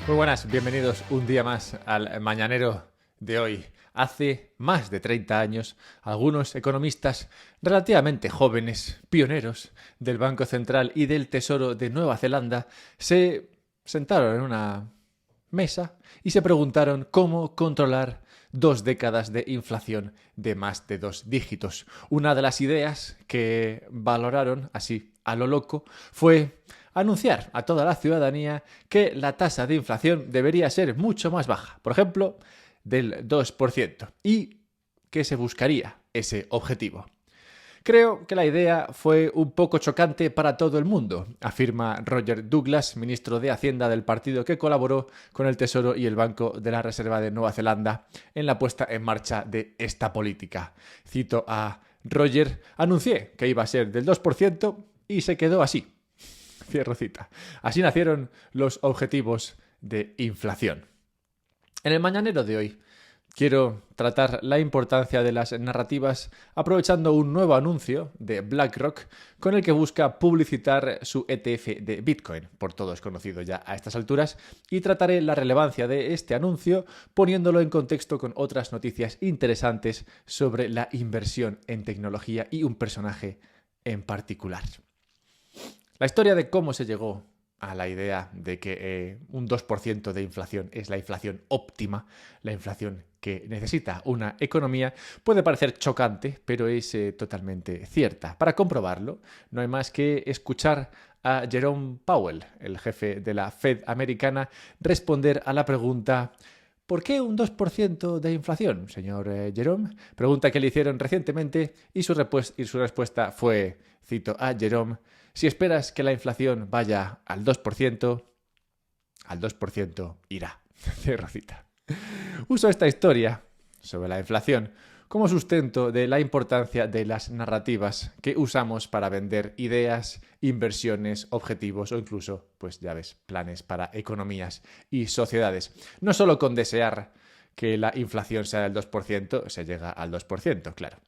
Muy buenas, bienvenidos un día más al Mañanero de hoy. Hace más de 30 años, algunos economistas relativamente jóvenes, pioneros del Banco Central y del Tesoro de Nueva Zelanda, se sentaron en una mesa y se preguntaron cómo controlar 2 décadas de inflación de más de 2 dígitos. Una de las ideas que valoraron así a lo loco fue anunciar a toda la ciudadanía que la tasa de inflación debería ser mucho más baja, por ejemplo, del 2%, y que se buscaría ese objetivo. Creo que la idea fue un poco chocante para todo el mundo, afirma Roger Douglas, ministro de Hacienda del partido que colaboró con el Tesoro y el Banco de la Reserva de Nueva Zelanda en la puesta en marcha de esta política. Cito a Roger: anuncié que iba a ser del 2% y se quedó así. Cierro cita. Así nacieron los objetivos de inflación. En el mañanero de hoy quiero tratar la importancia de las narrativas aprovechando un nuevo anuncio de BlackRock con el que busca publicitar su ETF de Bitcoin, por todos conocido ya a estas alturas, y trataré la relevancia de este anuncio poniéndolo en contexto con otras noticias interesantes sobre la inversión en tecnología y un personaje en particular. La historia de cómo se llegó a la idea de que un 2% de inflación es la inflación óptima, la inflación que necesita una economía, puede parecer chocante, pero es totalmente cierta. Para comprobarlo, no hay más que escuchar a Jerome Powell, el jefe de la Fed americana, responder a la pregunta: ¿por qué un 2% de inflación, señor Jerome? Pregunta que le hicieron recientemente y su respuesta fue, cito a Jerome: si esperas que la inflación vaya al 2%, al 2% irá. Cierro cita. Uso esta historia sobre la inflación como sustento de la importancia de las narrativas que usamos para vender ideas, inversiones, objetivos o incluso, pues ya ves, planes para economías y sociedades. No solo con desear que la inflación sea del 2%, se llega al 2%, claro.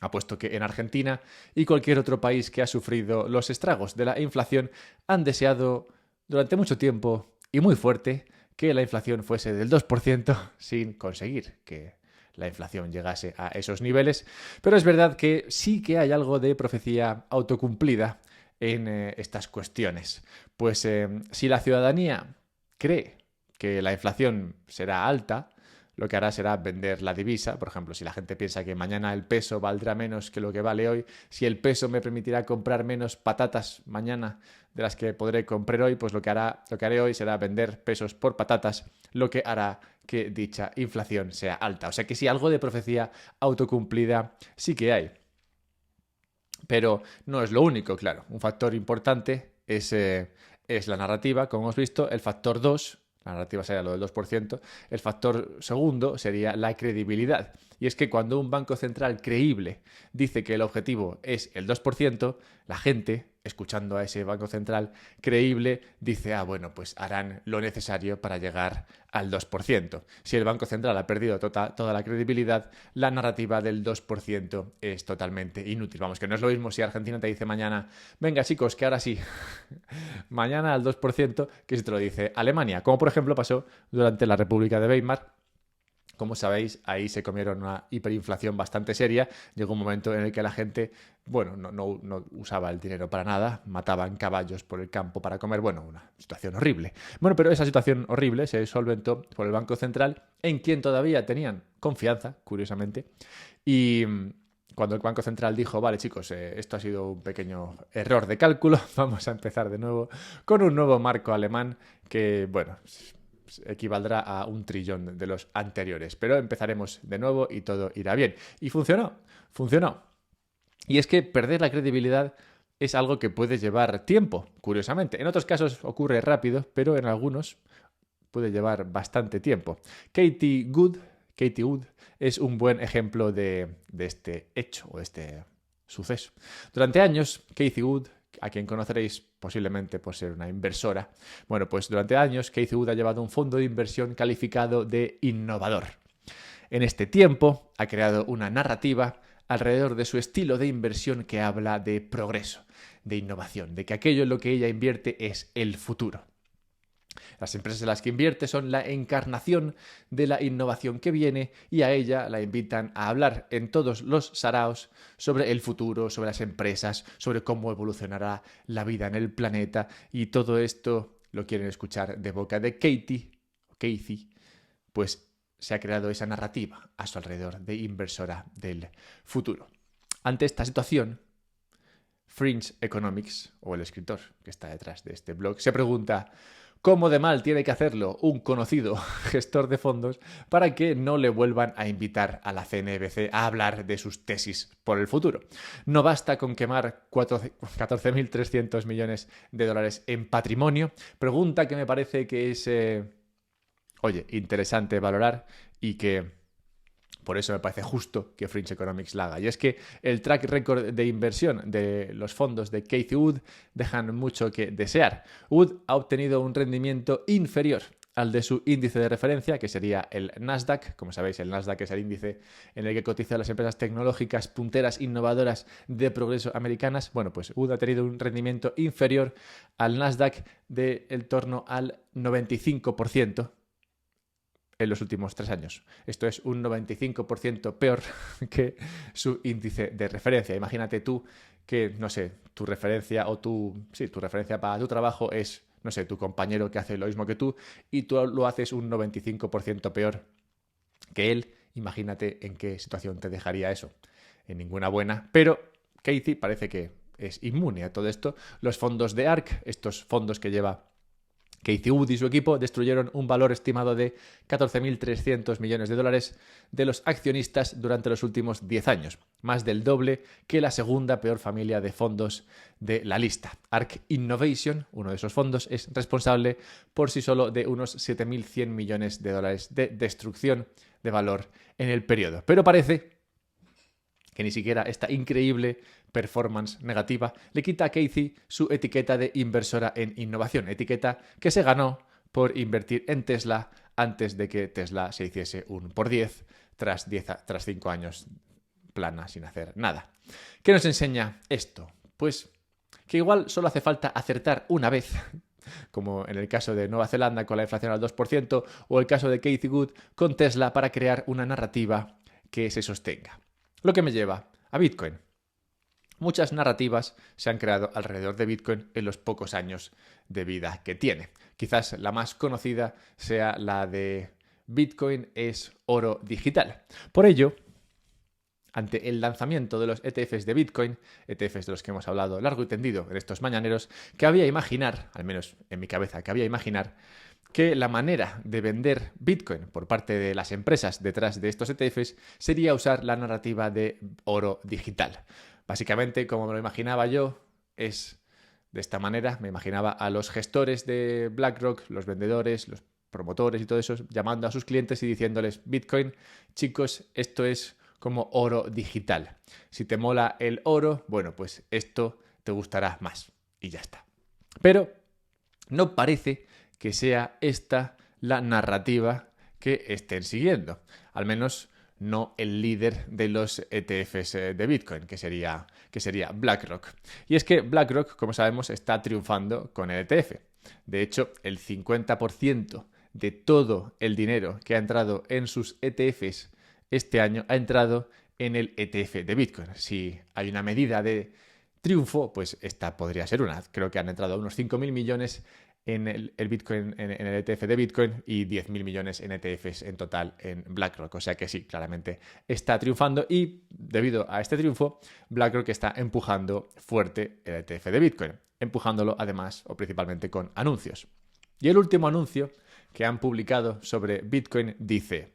Apuesto que en Argentina y cualquier otro país que ha sufrido los estragos de la inflación han deseado durante mucho tiempo y muy fuerte que la inflación fuese del 2% sin conseguir que la inflación llegase a esos niveles. Pero es verdad que sí que hay algo de profecía autocumplida en estas cuestiones. Pues si la ciudadanía cree que la inflación será alta, lo que hará será vender la divisa. Por ejemplo, si la gente piensa que mañana el peso valdrá menos que lo que vale hoy, si el peso me permitirá comprar menos patatas mañana de las que podré comprar hoy, pues lo que haré hoy será vender pesos por patatas, lo que hará que dicha inflación sea alta. O sea que sí, algo de profecía autocumplida sí que hay. Pero no es lo único, claro. Un factor importante es la narrativa, como hemos visto. El factor 2, la narrativa sería lo del 2%, el factor segundo sería la credibilidad. Y es que cuando un banco central creíble dice que el objetivo es el 2%, la gente, escuchando a ese banco central creíble, dice: ah, bueno, pues harán lo necesario para llegar al 2%. Si el Banco Central ha perdido toda la credibilidad, la narrativa del 2% es totalmente inútil. Vamos, que no es lo mismo si Argentina te dice mañana: venga chicos, que ahora sí, mañana al 2%, que si te lo dice Alemania, como por ejemplo pasó durante la República de Weimar. Como sabéis, ahí se comieron una hiperinflación bastante seria. Llegó un momento en el que la gente, bueno, no usaba el dinero para nada, mataban caballos por el campo para comer. Bueno, una situación horrible. Bueno, pero esa situación horrible se solventó por el Banco Central, en quien todavía tenían confianza, curiosamente. Y cuando el Banco Central dijo: vale chicos, esto ha sido un pequeño error de cálculo, vamos a empezar de nuevo con un nuevo marco alemán que, bueno, equivaldrá a 1 trillón de los anteriores. Pero empezaremos de nuevo y todo irá bien. Y funcionó. Y es que perder la credibilidad es algo que puede llevar tiempo, curiosamente. En otros casos ocurre rápido, pero en algunos puede llevar bastante tiempo. Katie Wood es un buen ejemplo de este hecho o este suceso. Durante años, Katie Wood, a quien conoceréis posiblemente por ser una inversora, bueno, pues durante años Katie Wood ha llevado un fondo de inversión calificado de innovador. En este tiempo ha creado una narrativa alrededor de su estilo de inversión que habla de progreso, de innovación, de que aquello en lo que ella invierte es el futuro. Las empresas en las que invierte son la encarnación de la innovación que viene y a ella la invitan a hablar en todos los saraos sobre el futuro, sobre las empresas, sobre cómo evolucionará la vida en el planeta, y todo esto lo quieren escuchar de boca de Casey, pues se ha creado esa narrativa a su alrededor de inversora del futuro. Ante esta situación, Fringe Economics, o el escritor que está detrás de este blog, se pregunta cómo de mal tiene que hacerlo un conocido gestor de fondos para que no le vuelvan a invitar a la CNBC a hablar de sus tesis por el futuro. No basta con quemar 14.300 millones de dólares en patrimonio. Pregunta que me parece que es, interesante valorar, y que por eso me parece justo que Fringe Economics la haga. Y es que el track record de inversión de los fondos de Cathie Wood dejan mucho que desear. Wood ha obtenido un rendimiento inferior al de su índice de referencia, que sería el Nasdaq. Como sabéis, el Nasdaq es el índice en el que cotizan las empresas tecnológicas punteras innovadoras de progreso americanas. Bueno, pues Wood ha tenido un rendimiento inferior al Nasdaq de en torno al 95%. En los últimos 3 años. Esto es un 95% peor que su índice de referencia. Imagínate tú que, no sé, tu referencia tu referencia para tu trabajo es, no sé, tu compañero que hace lo mismo que tú y tú lo haces un 95% peor que él. Imagínate en qué situación te dejaría eso. En ninguna buena. Pero Casey parece que es inmune a todo esto. Los fondos de ARK, estos fondos que lleva Cathie Wood y su equipo, destruyeron un valor estimado de 14.300 millones de dólares de los accionistas durante los últimos 10 años, más del doble que la segunda peor familia de fondos de la lista. ARK Innovation, uno de esos fondos, es responsable por sí solo de unos 7.100 millones de dólares de destrucción de valor en el periodo. Pero parece que ni siquiera esta increíble performance negativa le quita a Casey su etiqueta de inversora en innovación, etiqueta que se ganó por invertir en Tesla antes de que Tesla se hiciese un por 10 tras 5 años plana sin hacer nada. ¿Qué nos enseña esto? Pues que igual solo hace falta acertar una vez, como en el caso de Nueva Zelanda con la inflación al 2%, o el caso de Cathie Wood con Tesla, para crear una narrativa que se sostenga. Lo que me lleva a Bitcoin. Muchas narrativas se han creado alrededor de Bitcoin en los pocos años de vida que tiene. Quizás la más conocida sea la de Bitcoin es oro digital. Por ello, ante el lanzamiento de los ETFs de Bitcoin, ETFs de los que hemos hablado largo y tendido en estos mañaneros, cabía imaginar, al menos en mi cabeza, cabía imaginar que la manera de vender Bitcoin por parte de las empresas detrás de estos ETFs sería usar la narrativa de oro digital. Básicamente, como me lo imaginaba yo, es de esta manera. Me imaginaba a los gestores de BlackRock, los vendedores, los promotores y todo eso, llamando a sus clientes y diciéndoles: Bitcoin, chicos, esto es como oro digital. Si te mola el oro, bueno, pues esto te gustará más. Y ya está. Pero no parece que sea esta la narrativa que estén siguiendo. Al menos no el líder de los ETFs de Bitcoin, que sería BlackRock. Y es que BlackRock, como sabemos, está triunfando con el ETF. De hecho, el 50% de todo el dinero que ha entrado en sus ETFs este año ha entrado en el ETF de Bitcoin. Si hay una medida de triunfo, pues esta podría ser una. Creo que han entrado unos 5.000 millones en el Bitcoin, en el ETF de Bitcoin, y 10.000 millones en ETFs en total en BlackRock. O sea que sí, claramente está triunfando, y debido a este triunfo, BlackRock está empujando fuerte el ETF de Bitcoin, empujándolo además o principalmente con anuncios. Y el último anuncio que han publicado sobre Bitcoin dice,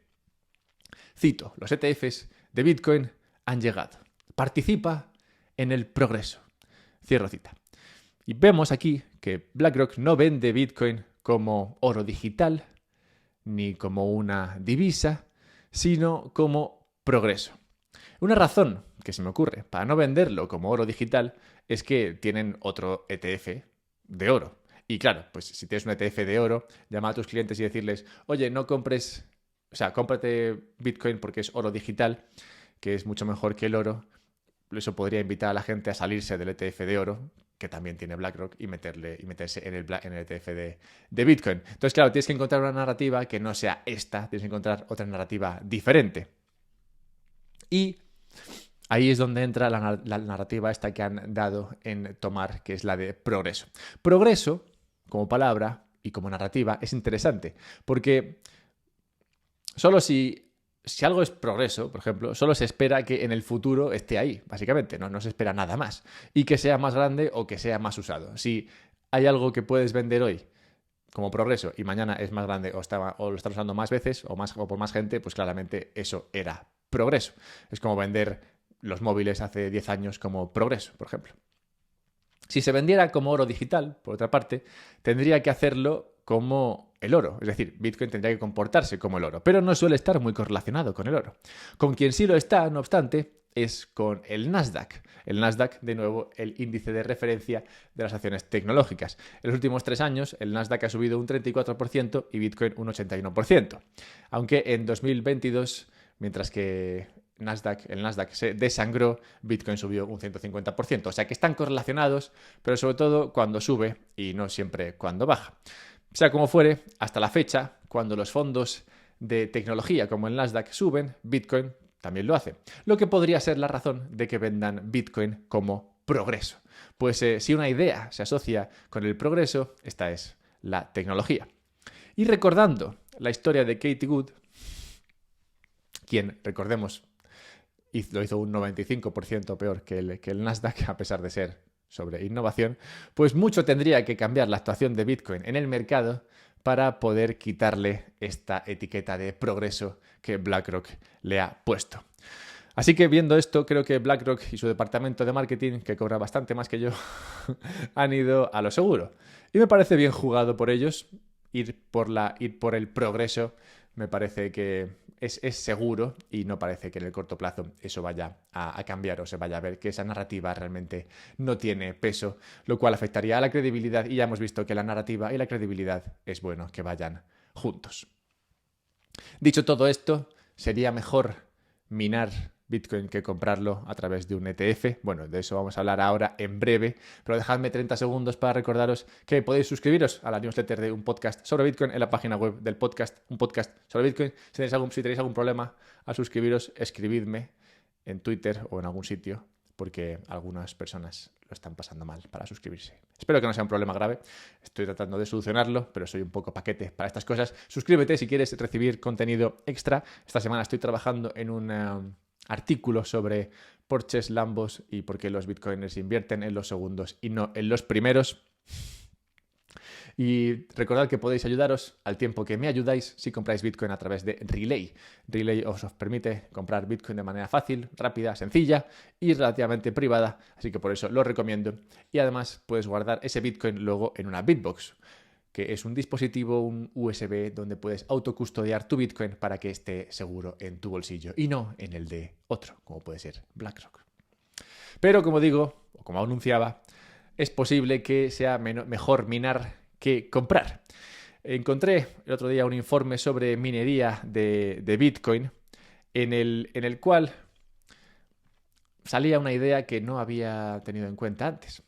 cito, los ETFs de Bitcoin han llegado. Participa en el progreso. Cierro cita. Y vemos aquí que BlackRock no vende Bitcoin como oro digital ni como una divisa, sino como progreso. Una razón que se me ocurre para no venderlo como oro digital es que tienen otro ETF de oro. Y claro, pues si tienes un ETF de oro, llama a tus clientes y decirles: oye, no compres, cómprate Bitcoin porque es oro digital, que es mucho mejor que el oro. Eso podría invitar a la gente a salirse del ETF de oro, que también tiene BlackRock y meterse en el ETF de Bitcoin. Entonces, claro, tienes que encontrar una narrativa que no sea esta, tienes que encontrar otra narrativa diferente. Y ahí es donde entra la narrativa esta que han dado en Tomar, que es la de progreso. Progreso, como palabra y como narrativa, es interesante, porque solo si algo es progreso, por ejemplo, solo se espera que en el futuro esté ahí, básicamente, no se espera nada más. Y que sea más grande o que sea más usado. Si hay algo que puedes vender hoy como progreso y mañana es más grande o lo están usando más veces o por más gente, pues claramente eso era progreso. Es como vender los móviles hace 10 años como progreso, por ejemplo. Si se vendiera como oro digital, por otra parte, tendría que hacerlo como el oro. Es decir, Bitcoin tendría que comportarse como el oro, pero no suele estar muy correlacionado con el oro. Con quien sí lo está, no obstante, es con el Nasdaq. El Nasdaq, de nuevo, el índice de referencia de las acciones tecnológicas. En los últimos 3 años, el Nasdaq ha subido un 34% y Bitcoin un 81%. Aunque en 2022, mientras que el Nasdaq se desangró, Bitcoin subió un 150%. O sea que están correlacionados, pero sobre todo cuando sube y no siempre cuando baja. Sea como fuere, hasta la fecha, cuando los fondos de tecnología como el Nasdaq suben, Bitcoin también lo hace. Lo que podría ser la razón de que vendan Bitcoin como progreso. Pues si una idea se asocia con el progreso, esta es la tecnología. Y recordando la historia de Katie Wood, quien, recordemos, lo hizo un 95% peor que el Nasdaq, a pesar de ser sobre innovación, pues mucho tendría que cambiar la actuación de Bitcoin en el mercado para poder quitarle esta etiqueta de progreso que BlackRock le ha puesto. Así que viendo esto, creo que BlackRock y su departamento de marketing, que cobra bastante más que yo, han ido a lo seguro. Y me parece bien jugado por ellos. Ir por el progreso me parece que es seguro y no parece que en el corto plazo eso vaya a cambiar o se vaya a ver que esa narrativa realmente no tiene peso, lo cual afectaría a la credibilidad y ya hemos visto que la narrativa y la credibilidad es bueno que vayan juntos. Dicho todo esto, sería mejor minar Bitcoin que comprarlo a través de un ETF. Bueno, de eso vamos a hablar ahora en breve, pero dejadme 30 segundos para recordaros que podéis suscribiros a la newsletter de un podcast sobre Bitcoin en la página web del podcast, un podcast sobre Bitcoin. Si tenéis algún problema al suscribiros, escribidme en Twitter o en algún sitio, porque algunas personas lo están pasando mal para suscribirse. Espero que no sea un problema grave. Estoy tratando de solucionarlo, pero soy un poco paquete para estas cosas. Suscríbete si quieres recibir contenido extra. Esta semana estoy trabajando en un artículo sobre Porsches, Lambos y por qué los bitcoiners invierten en los segundos y no en los primeros. Y recordad que podéis ayudaros al tiempo que me ayudáis si compráis Bitcoin a través de Relay. Relay os permite comprar Bitcoin de manera fácil, rápida, sencilla y relativamente privada, así que por eso lo recomiendo. Y además puedes guardar ese Bitcoin luego en una Bitbox, que es un dispositivo, un USB, donde puedes autocustodiar tu Bitcoin para que esté seguro en tu bolsillo y no en el de otro, como puede ser BlackRock. Pero como digo, o como anunciaba, es posible que sea mejor minar que comprar. Encontré el otro día un informe sobre minería de Bitcoin en el cual salía una idea que no había tenido en cuenta antes.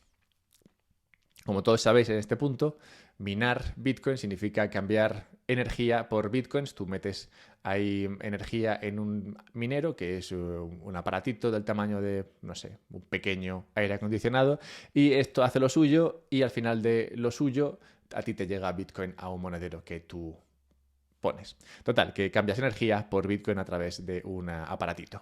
Como todos sabéis en este punto, minar Bitcoin significa cambiar energía por Bitcoins. Tú metes ahí energía en un minero, que es un aparatito del tamaño de, no sé, un pequeño aire acondicionado, y esto hace lo suyo y al final de lo suyo a ti te llega Bitcoin a un monedero que tú pones. Total, que cambias energía por Bitcoin a través de un aparatito.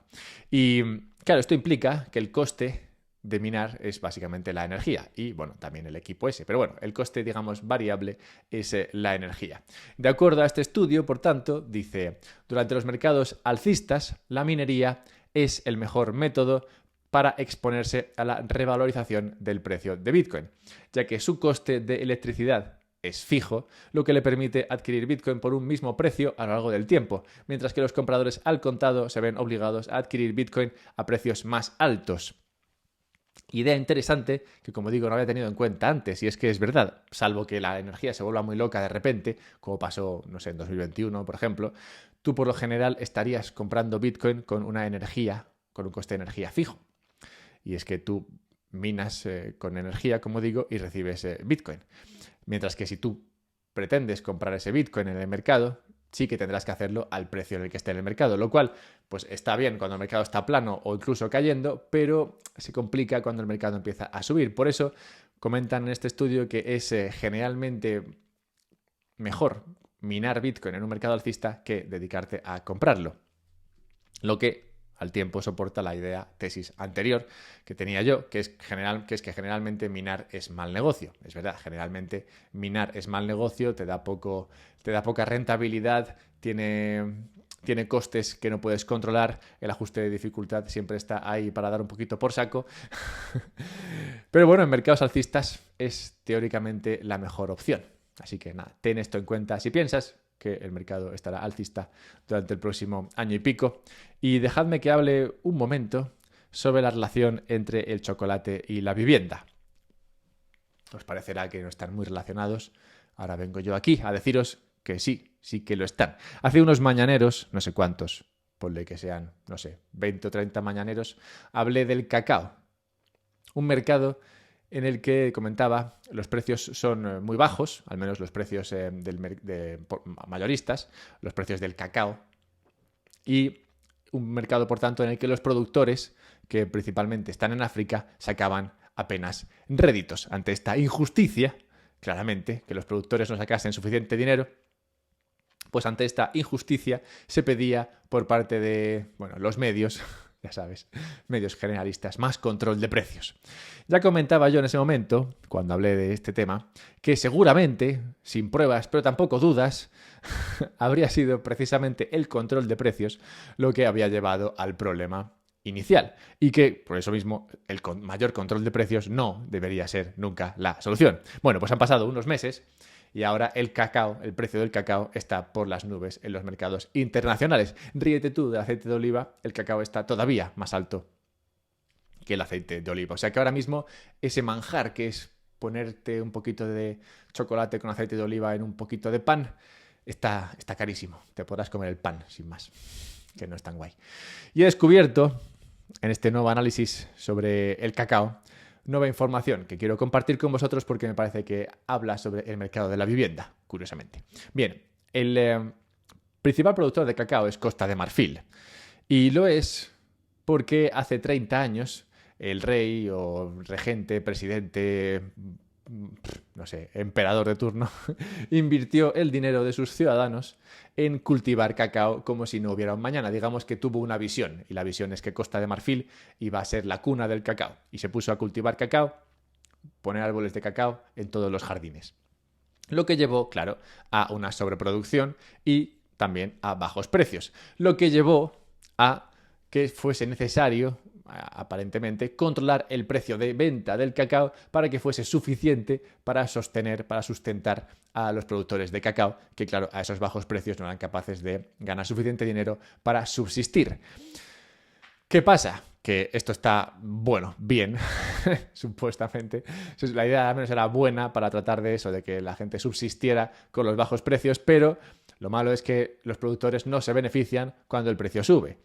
Y claro, esto implica que el coste de minar es básicamente la energía y, bueno, también el equipo ese. Pero bueno, el coste, digamos, variable es la energía. De acuerdo a este estudio, por tanto, dice, durante los mercados alcistas, la minería es el mejor método para exponerse a la revalorización del precio de Bitcoin, ya que su coste de electricidad es fijo, lo que le permite adquirir Bitcoin por un mismo precio a lo largo del tiempo, mientras que los compradores al contado se ven obligados a adquirir Bitcoin a precios más altos. Idea interesante que, como digo, no había tenido en cuenta antes, y es que es verdad, salvo que la energía se vuelva muy loca de repente, como pasó, no sé, en 2021, por ejemplo, tú por lo general estarías comprando Bitcoin con un coste de energía fijo. Y es que tú minas con energía, como digo, y recibes Bitcoin. Mientras que si tú pretendes comprar ese Bitcoin en el mercado, sí que tendrás que hacerlo al precio en el que esté en el mercado, lo cual pues está bien cuando el mercado está plano o incluso cayendo, pero se complica cuando el mercado empieza a subir. Por eso comentan en este estudio que es generalmente mejor minar Bitcoin en un mercado alcista que dedicarte a comprarlo. Lo que al tiempo soporta la tesis anterior que tenía yo, que es que generalmente minar es mal negocio. Es verdad, generalmente minar es mal negocio, te da poca rentabilidad, tiene costes que no puedes controlar, el ajuste de dificultad siempre está ahí para dar un poquito por saco. Pero bueno, en mercados alcistas es teóricamente la mejor opción. Así que nada, ten esto en cuenta si piensas que el mercado estará alcista durante el próximo año y pico. Y dejadme que hable un momento sobre la relación entre el chocolate y la vivienda. Os parecerá que no están muy relacionados. Ahora vengo yo aquí a deciros que sí que lo están. Hace unos mañaneros, no sé cuántos, ponle que sean, no sé, 20 o 30 mañaneros, hablé del cacao. Un mercado en el que comentaba los precios son muy bajos, al menos los precios mayoristas, los precios del cacao, y un mercado, por tanto, en el que los productores, que principalmente están en África, sacaban apenas réditos ante esta injusticia, claramente, que los productores no sacasen suficiente dinero. Pues ante esta injusticia se pedía por parte de, los medios, ya sabes, medios generalistas, más control de precios. Ya comentaba yo en ese momento, cuando hablé de este tema, que seguramente, sin pruebas, pero tampoco dudas, habría sido precisamente el control de precios lo que había llevado al problema inicial. Y que, por eso mismo, el mayor control de precios no debería ser nunca la solución. Bueno, pues han pasado unos meses y ahora el precio del cacao está por las nubes en los mercados internacionales. Ríete tú del aceite de oliva, el cacao está todavía más alto que el aceite de oliva. O sea que ahora mismo ese manjar que es ponerte un poquito de chocolate con aceite de oliva en un poquito de pan, está carísimo. Te podrás comer el pan, sin más, que no es tan guay. Y he descubierto, en este nuevo análisis sobre el cacao, nueva información que quiero compartir con vosotros porque me parece que habla sobre el mercado de la vivienda, curiosamente. Bien, el principal productor de cacao es Costa de Marfil. Y lo es porque hace 30 años el rey o regente, presidente, no sé, emperador de turno, invirtió el dinero de sus ciudadanos en cultivar cacao como si no hubiera un mañana. Digamos que tuvo una visión, y la visión es que Costa de Marfil iba a ser la cuna del cacao. Y se puso a cultivar cacao, poner árboles de cacao en todos los jardines. Lo que llevó, claro, a una sobreproducción y también a bajos precios. Lo que llevó a que fuese necesario, aparentemente, controlar el precio de venta del cacao para que fuese suficiente para sustentar a los productores de cacao, que claro, a esos bajos precios no eran capaces de ganar suficiente dinero para subsistir. ¿Qué pasa? Que esto está, bien, supuestamente. La idea al menos era buena para tratar de eso, de que la gente subsistiera con los bajos precios, pero lo malo es que los productores no se benefician cuando el precio sube.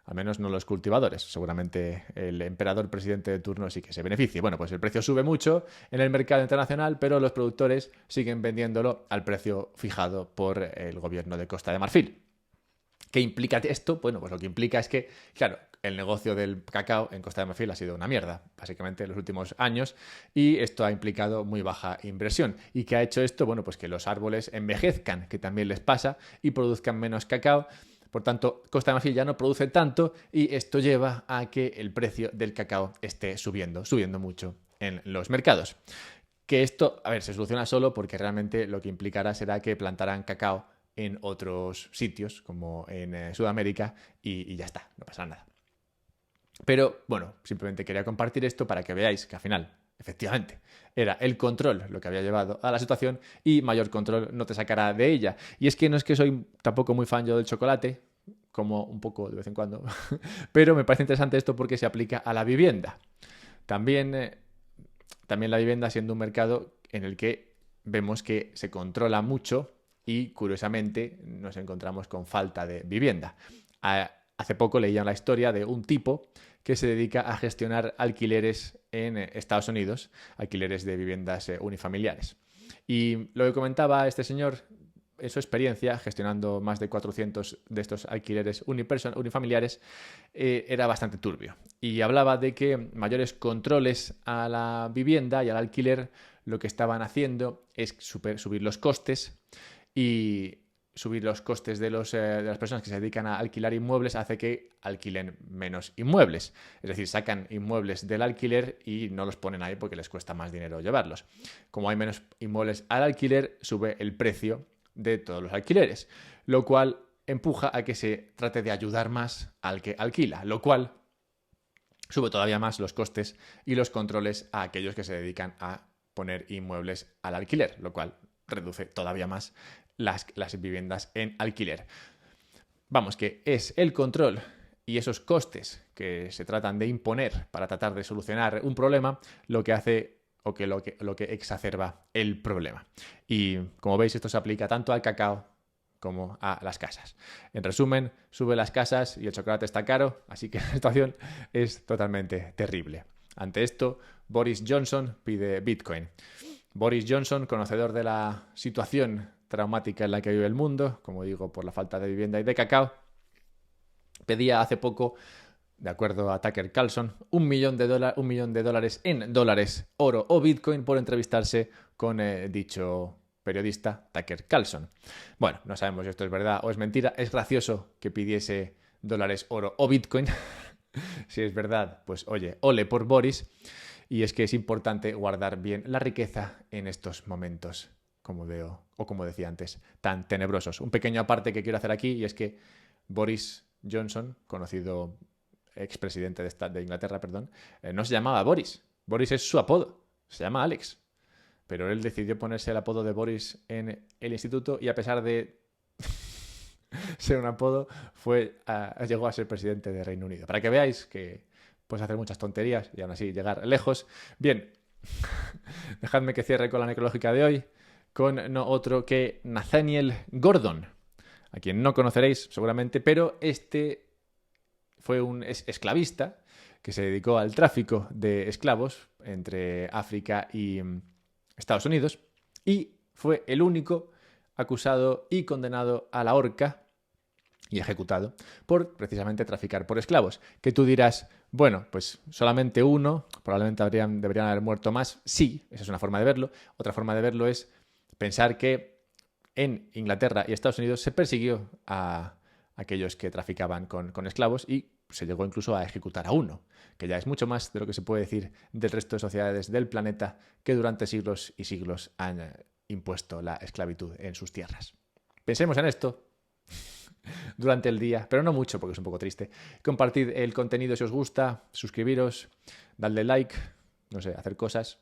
Al menos no los cultivadores. Seguramente el emperador presidente de turno sí que se beneficie. Bueno, pues el precio sube mucho en el mercado internacional, pero los productores siguen vendiéndolo al precio fijado por el gobierno de Costa de Marfil. ¿Qué implica esto? Bueno, pues lo que implica es que, claro, el negocio del cacao en Costa de Marfil ha sido una mierda, básicamente en los últimos años, y esto ha implicado muy baja inversión. ¿Y qué ha hecho esto? Bueno, pues que los árboles envejezcan, que también les pasa, y produzcan menos cacao. Por tanto, Costa de Marfil ya no produce tanto y esto lleva a que el precio del cacao esté subiendo mucho en los mercados. Que esto, se soluciona solo porque realmente lo que implicará será que plantarán cacao en otros sitios, como en Sudamérica, y ya está, no pasa nada. Pero, simplemente quería compartir esto para que veáis que al final, efectivamente, era el control lo que había llevado a la situación y mayor control no te sacará de ella. Y es que no es que soy tampoco muy fan yo del chocolate, como un poco de vez en cuando, pero me parece interesante esto porque se aplica a la vivienda. También la vivienda siendo un mercado en el que vemos que se controla mucho y, curiosamente, nos encontramos con falta de vivienda. Hace poco leía la historia de un tipo que se dedica a gestionar alquileres en Estados Unidos, alquileres de viviendas unifamiliares. Y lo que comentaba este señor en su experiencia gestionando más de 400 de estos alquileres unifamiliares era bastante turbio. Y hablaba de que mayores controles a la vivienda y al alquiler lo que estaban haciendo es subir los costes, y subir los costes de las personas que se dedican a alquilar inmuebles hace que alquilen menos inmuebles. Es decir, sacan inmuebles del alquiler y no los ponen ahí porque les cuesta más dinero llevarlos. Como hay menos inmuebles al alquiler, sube el precio de todos los alquileres, lo cual empuja a que se trate de ayudar más al que alquila, lo cual sube todavía más los costes y los controles a aquellos que se dedican a poner inmuebles al alquiler, lo cual reduce todavía más las viviendas en alquiler. Vamos, que es el control y esos costes que se tratan de imponer para tratar de solucionar un problema lo que hace o que lo que exacerba el problema. Y como veis, esto se aplica tanto al cacao como a las casas. En resumen, sube las casas y el chocolate está caro, así que la situación es totalmente terrible. Ante esto, Boris Johnson pide Bitcoin. Boris Johnson, conocedor de la situación traumática en la que vive el mundo, como digo, por la falta de vivienda y de cacao, pedía hace poco, de acuerdo a Tucker Carlson, $1 millón en dólares, oro o Bitcoin por entrevistarse con dicho periodista Tucker Carlson. Bueno, no sabemos si esto es verdad o es mentira. Es gracioso que pidiese dólares, oro o Bitcoin. Si es verdad, pues oye, ole por Boris. Y es que es importante guardar bien la riqueza en estos momentos, como veo, o como decía antes, tan tenebrosos. Un pequeño aparte que quiero hacer aquí, y es que Boris Johnson, conocido expresidente de Inglaterra, no se llamaba Boris. Boris es su apodo, se llama Alex. Pero él decidió ponerse el apodo de Boris en el instituto y a pesar de ser un apodo, llegó a ser presidente de Reino Unido. Para que veáis que puedes hacer muchas tonterías y aún así llegar lejos. Bien, dejadme que cierre con la necrológica de hoy, con no otro que Nathaniel Gordon, a quien no conoceréis seguramente, pero este fue un esclavista que se dedicó al tráfico de esclavos entre África y Estados Unidos y fue el único acusado y condenado a la horca y ejecutado por precisamente traficar por esclavos. Que tú dirás, bueno, pues solamente uno, probablemente deberían haber muerto más. Sí, esa es una forma de verlo. Otra forma de verlo es pensar que en Inglaterra y Estados Unidos se persiguió a aquellos que traficaban con esclavos y se llegó incluso a ejecutar a uno, que ya es mucho más de lo que se puede decir del resto de sociedades del planeta que durante siglos y siglos han impuesto la esclavitud en sus tierras. Pensemos en esto durante el día, pero no mucho porque es un poco triste. Compartid el contenido si os gusta, suscribiros, dadle like, no sé, hacer cosas,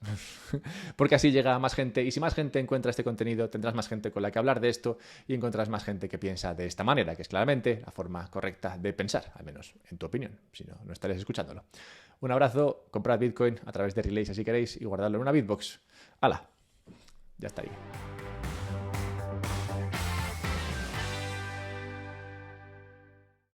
porque así llega a más gente y si más gente encuentra este contenido tendrás más gente con la que hablar de esto y encontrarás más gente que piensa de esta manera, que es claramente la forma correcta de pensar, al menos en tu opinión, si no, no estaréis escuchándolo. Un abrazo, comprad Bitcoin a través de Relays si queréis y guardadlo en una Bitbox. ¡Hala! Ya está ahí.